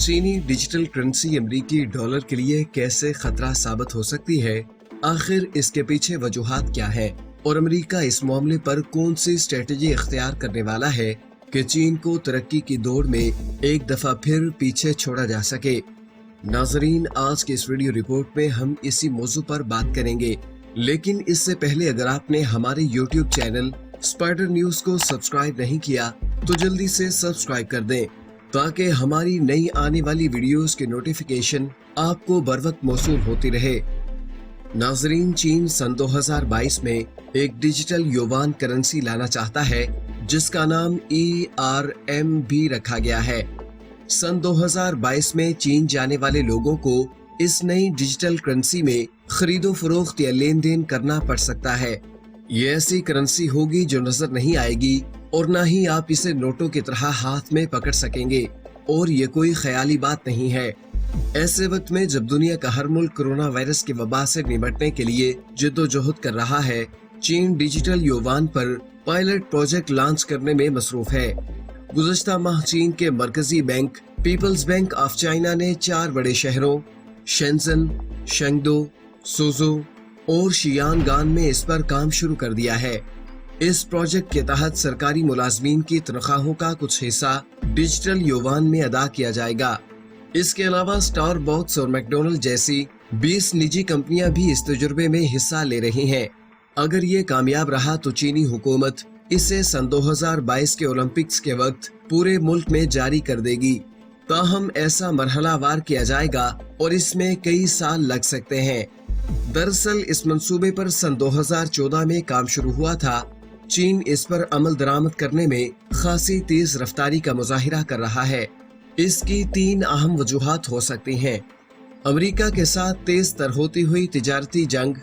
चीनी digital currency अमेरिकी dollar के लिए कैसे खतरा साबित हो सकती है? आखिर इसके पीछे वजूहात क्या है और अमेरिका इस मामले पर कौन सी स्ट्रेटेजी इख्तियार करने वाला है कि चीन को तरक्की की दौड़ में एक दफा फिर पीछे छोड़ा जा सके। नाजरीन, आज के इस वीडियो रिपोर्ट में हम इसी मौजू पर बात करेंगे, लेकिन इससे पहले अगर आपने हमारे YouTube चैनल स्पाइडर न्यूज को सब्सक्राइब नहीं किया तो जल्दी से सब्सक्राइब कर दें ताकि हमारी नई आने वाली वीडियोस के नोटिफिकेशन आपको बर वक्त मौसूल होती रहे। नाजरीन, चीन सन 2022 में एक डिजिटल युवान करेंसी लाना चाहता है जिसका नाम ERMB रखा गया है। सन 2022 में चीन जाने वाले लोगों को इस नई डिजिटल करेंसी में खरीदो फरोख्त या लेन देन करना पड़ सकता है। ये ऐसी करेंसी होगी जो नजर नहीं आएगी और न ही आप इसे नोटों की तरह हाथ में पकड़ सकेंगे, और ये कोई ख्याली बात नहीं है। ऐसे वक्त में जब दुनिया का हर मुल्क कोरोना वायरस की वबा से निपटने के लिए जद्दोजहद कर रहा है, चीन डिजिटल युवान पर पायलट प्रोजेक्ट लॉन्च करने में मसरूफ है। गुज़श्ता माह चीन के मरकजी bank people's bank of China ने 4 बड़े शहरों शेंजन, शेंगडो, सुजू और शियांगान में इस पर काम शुरू कर दिया है। इस प्रोजेक्ट के तहत सरकारी मुलाजमीन की तनख्वाहों का कुछ हिस्सा डिजिटल युवान में अदा किया जाएगा। इसके अलावा स्टारबक्स और मैकडॉनल्ड जैसी 20 निजी कंपनियां भी इस तजुर्बे में हिस्सा ले रही हैं। अगर ये कामयाब रहा तो चीनी हुकूमत इसे सन 2022 के ओलंपिक्स के वक्त पूरे मुल्क में जारी कर देगी। ताहम ऐसा मरहलावार किया जाएगा और इसमें कई साल लग सकते हैं। दरअसल इस मंसूबे पर सन 2014 में काम शुरू हुआ था। चीन इस पर अमल दरामद करने में खासी तेज रफ्तारी का मुजाहिरा कर रहा है। इसकी 3 अहम वजूहात हो सकती हैं। अमेरिका के साथ तेज तर होती हुई तिजारती जंग,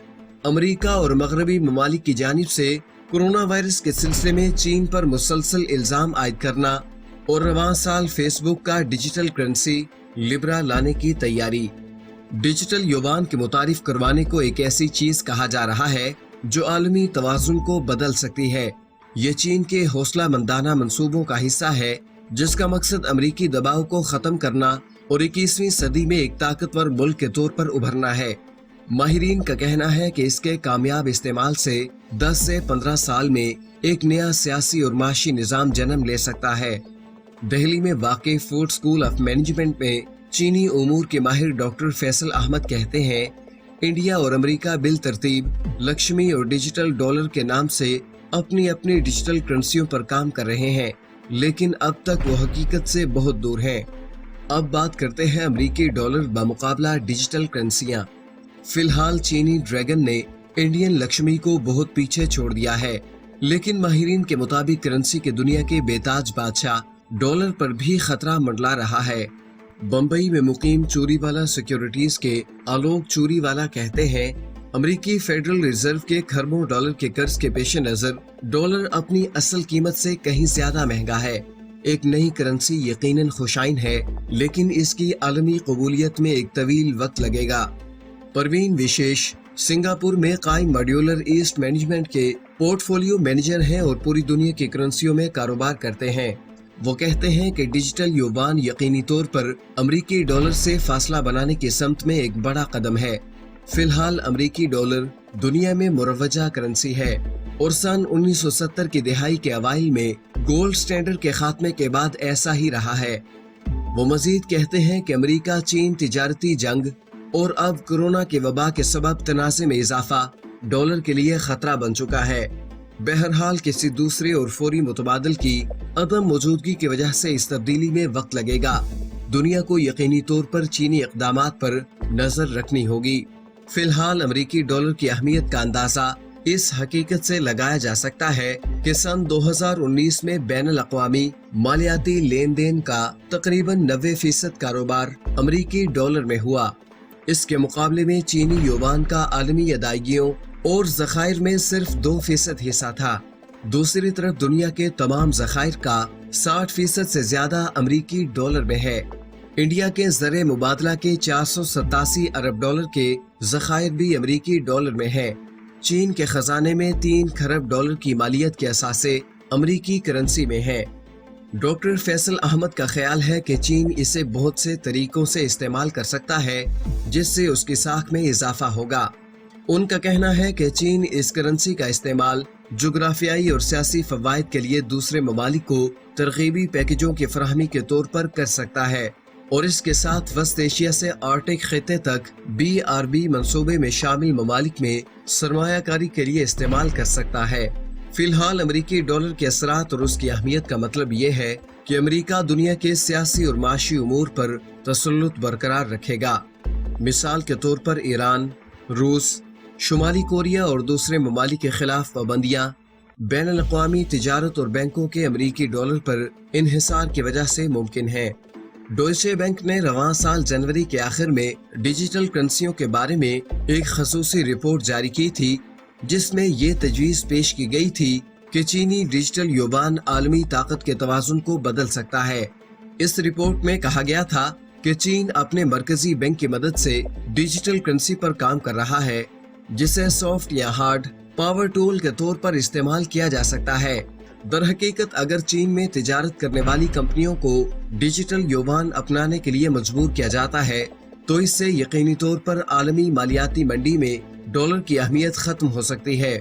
अमेरिका और मगरबी ममालिक की जानिब से कोरोना वायरस के सिलसिले में चीन पर मुसलसल इल्जाम आयद करना और रवां साल फेसबुक का डिजिटल करेंसी लिब्रा लाने की तैयारी। डिजिटल युवान के मुतारिफ करवाने को एक ऐसी चीज कहा जा रहा है जो आलमी तवाजुन को बदल सकती है। ये चीन के हौसला मंदाना मंसूबों का हिस्सा है जिसका मकसद अमरीकी दबाव को खत्म करना और 21वीं सदी में एक ताकतवर मुल्क के तौर पर उभरना है। माहिरीन का कहना है कि इसके कामयाब इस्तेमाल से 10 से 15 साल में एक नया सियासी और माशी निज़ाम जन्म ले सकता है। दिल्ली में वाक़ई फूड स्कूल ऑफ मैनेजमेंट में चीनी उमूर के माहिर डॉक्टर फैसल अहमद कहते हैं, इंडिया और अमेरिका बिल तरतीब लक्ष्मी और डिजिटल डॉलर के नाम से अपनी अपनी डिजिटल करेंसियों पर काम कर रहे हैं, लेकिन अब तक वो हकीकत से बहुत दूर हैं। अब बात करते हैं अमेरिकी डॉलर बमुकाबला डिजिटल करेंसियां। फिलहाल चीनी ड्रैगन ने इंडियन लक्ष्मी को बहुत पीछे छोड़ दिया है, लेकिन माहिरीन के मुताबिक करेंसी के दुनिया के बेताज बादशाह डॉलर पर भी खतरा मंडला रहा है। बम्बई में मुकीम चूरीवाला सिक्योरिटीज के आलोक चूरीवाला कहते हैं, अमेरिकी फेडरल रिजर्व के खरबों डॉलर के कर्ज के पेश नजर डॉलर अपनी असल कीमत से कहीं ज्यादा महंगा है। एक नई करेंसी यकीनन खुशाइन है, लेकिन इसकी आलमी कबूलियत में एक तवील वक्त लगेगा। परवीन विशेष सिंगापुर में कायम मॉड्यूलर ईस्ट मैनेजमेंट के पोर्टफोलियो मैनेजर हैं और पूरी दुनिया की करेंसियों में कारोबार करते हैं। वो कहते हैं कि डिजिटल युवान यकीनी तौर पर अमेरिकी डॉलर से फासला बनाने की समत में एक बड़ा कदम है। फिलहाल अमेरिकी डॉलर दुनिया में मुरवजा करेंसी है और सन 1970 की दिहाई के अवाइल में गोल्ड स्टैंडर्ड के खात्मे के बाद ऐसा ही रहा है। वो मजीद कहते हैं कि अमेरिका चीन तिजारती जंग और अब कोरोना के वबा के सबब तनाज़े में इजाफा डॉलर के लिए खतरा बन चुका है। बहरहाल किसी दूसरे और फौरी मुतबादल की अदम मौजूदगी की वजह से इस तब्दीली में वक्त लगेगा। दुनिया को यकीनी तौर पर चीनी इक़दामात पर नजर रखनी होगी। फिलहाल अमेरिकी डॉलर की अहमियत का अंदाजा इस हकीकत से लगाया जा सकता है कि सन 2019 में बैनुल अक़वामी मालियाती लेन देन का तकरीबन 90% कारोबार अमेरिकी डॉलर में हुआ। इसके मुकाबले में चीनी युवान का आलमी अदायगियों और ज़खायर में सिर्फ 2% हिस्सा था। दूसरी तरफ दुनिया के तमाम ज़खायर का 60% से ज्यादा अमेरिकी डॉलर में है। इंडिया के ज़र मुबादला के 487 अरब डॉलर के ज़खायर भी अमेरिकी डॉलर में है। चीन के खजाने में 3 खरब डॉलर की मालियत के असासे अमेरिकी करेंसी में है। डॉक्टर फैसल अहमद का ख्याल है कि चीन इसे बहुत से तरीकों से इस्तेमाल कर सकता है जिससे उसकी साख में इजाफा होगा। उनका कहना है कि चीन इस करेंसी का इस्तेमाल जुग्राफियाई और सियासी फवायद के लिए दूसरे ममालिक को तरगीबी पैकेजों की फराहमी के तौर पर कर सकता है और इसके साथ वस्त एशिया से आर्टिक खिते तक BRB मंसूबे में शामिल ममालिक में सरमायाकारी के लिए इस्तेमाल कर सकता है। फिलहाल अमेरिकी डॉलर के असरात और उसकी अहमियत का मतलब ये है कि अमेरिका दुनिया के सियासी और माशी उमूर पर तसल्लुत बरकरार रखेगा। मिसाल के तौर पर ईरान, रूस, शुमाली कोरिया और दूसरे ममालिक के खिलाफ पाबंदियां बैनुल-अक़वामी तिजारत और बैंकों के अमेरिकी डॉलर पर इन्हिसार की वजह से मुमकिन है। डॉइचे बैंक ने रवां साल जनवरी के आखिर में डिजिटल करेंसियों के बारे में एक खसूसी रिपोर्ट जारी की थी जिसमें ये तजवीज़ पेश की गई थी कि चीनी डिजिटल युवान आलमी ताकत के तवाज़ुन को बदल सकता है। इस रिपोर्ट में कहा गया था कि चीन अपने मरकजी बैंक की मदद से डिजिटल करेंसी पर काम कर रहा है जिसे सॉफ्ट या हार्ड पावर टूल के तौर पर इस्तेमाल किया जा सकता है। दरहकीकत अगर चीन में तिजारत करने वाली कंपनियों को डिजिटल युवान अपनाने के लिए मजबूर किया जाता है तो इससे यकीनी तौर पर आलमी मालियाती मंडी में डॉलर की अहमियत खत्म हो सकती है।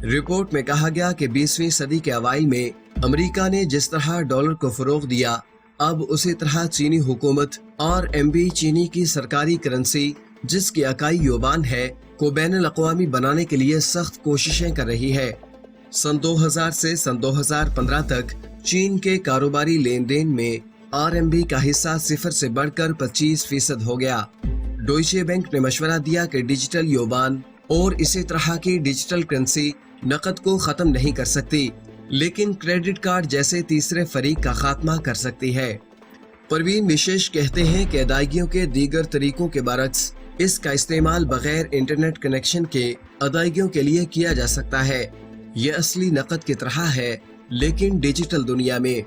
रिपोर्ट में कहा गया कि 20वीं सदी के अवाइल में अमेरिका ने जिस तरह डॉलर को फरोग दिया, अब उसी तरह चीनी हुकूमत RMB चीनी की सरकारी करेंसी जिसकी इकाई युवान है को बैनुल-अक़वामी बनाने के लिए सख्त कोशिशें कर रही है। सन 2000 से सन 2015 तक चीन के कारोबारी लेन देन में RMB का हिस्सा 0 से बढ़कर 25% हो गया। डॉइचे बैंक ने मशवरा दिया कि डिजिटल युवान और इसी तरह की डिजिटल करेंसी नकद को खत्म नहीं कर सकती, लेकिन क्रेडिट कार्ड जैसे तीसरे फरीक का खात्मा कर सकती है। परवीन विशेष कहते हैं कि अदायगियों के दीगर तरीकों के बरक्स इसका इस्तेमाल बगैर इंटरनेट कनेक्शन के अदायगियों के लिए किया जा सकता है। ये असली नकद की तरह है लेकिन डिजिटल दुनिया में।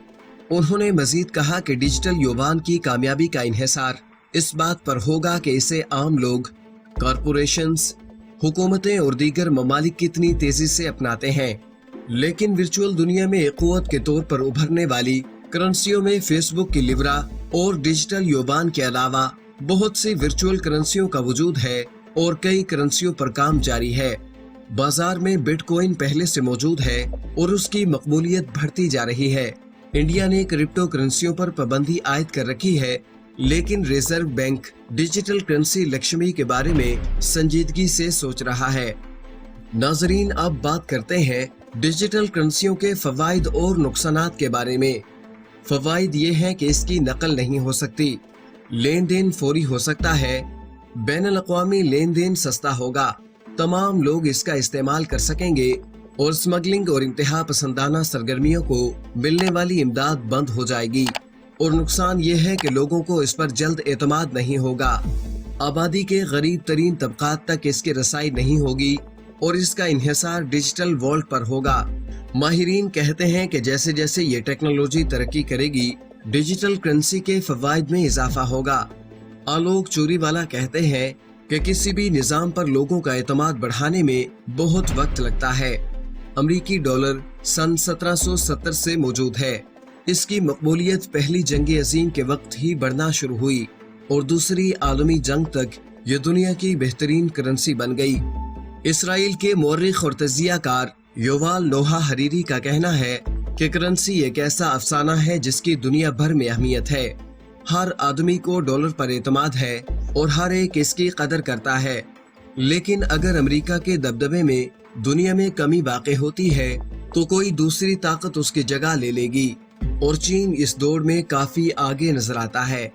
उन्होंने मजीद कहा कि डिजिटल युवान की कामयाबी का इन्हिसार इस बात पर होगा कि इसे आम लोग, कॉरपोरेशंस, हुकूमतें और दीगर ममालिक कितनी तेजी से अपनाते हैं। लेकिन वर्चुअल दुनिया में एक कुव्वत के तौर पर उभरने वाली करेंसियों में फेसबुक की लिब्रा और डिजिटल युवान के अलावा बहुत सी वर्चुअल करेंसियों का वजूद है और कई करेंसियों पर काम जारी है। बाजार में बिटकॉइन पहले से मौजूद है और उसकी मकबूलियत बढ़ती जा रही है। इंडिया ने क्रिप्टो करेंसियों पर पाबंदी आयद कर रखी है, लेकिन reserve bank digital currency Lakshmi के बारे में संजीदगी से सोच रहा है। नाजरीन, अब बात करते हैं डिजिटल करेंसियों के फवाइद और नुकसानात के बारे में। फवाइद ये हैं कि इसकी नकल नहीं हो सकती, लेन देन फौरी हो सकता है, बैनुल-अक़वामी लेन देन सस्ता होगा, तमाम लोग इसका इस्तेमाल कर सकेंगे और स्मगलिंग और इंतहा पसंदाना सरगर्मियों को मिलने वाली इमदाद बंद हो जाएगी। और नुकसान ये है कि लोगों को इस पर जल्द एतमाद नहीं होगा, आबादी के गरीब तरीन तबकात तक इसकी रसाई नहीं होगी और इसका इन्हिसार डिजिटल वॉल्ट पर होगा। माहिरीन कहते हैं कि जैसे जैसे ये टेक्नोलॉजी तरक्की करेगी, डिजिटल करेंसी के फवाइद में इजाफा होगा। आलोक चूरीवाला कहते हैं कि किसी भी निजाम पर लोगों का एतमाद बढ़ाने में बहुत वक्त लगता है। अमरीकी डॉलर सन 1770 से मौजूद है। इसकी मकबूलियत पहली जंग अजीम के वक्त ही बढ़ना शुरू हुई और दूसरी आलमी जंग तक ये दुनिया की बेहतरीन करेंसी बन गई। इसराइल के मौर्रिख और तजियाकार युवाल नोहा हरीरी का कहना है कि करेंसी एक ऐसा अफसाना है जिसकी दुनिया भर में अहमियत है। हर आदमी को डॉलर पर एतमाद है और हर एक इसकी कदर करता है, लेकिन अगर अमेरिका के दबदबे में दुनिया में कमी वाक़ई होती है तो कोई दूसरी ताकत उसकी जगह ले लेगी और चीन इस दौड़ में काफी आगे नजर आता है।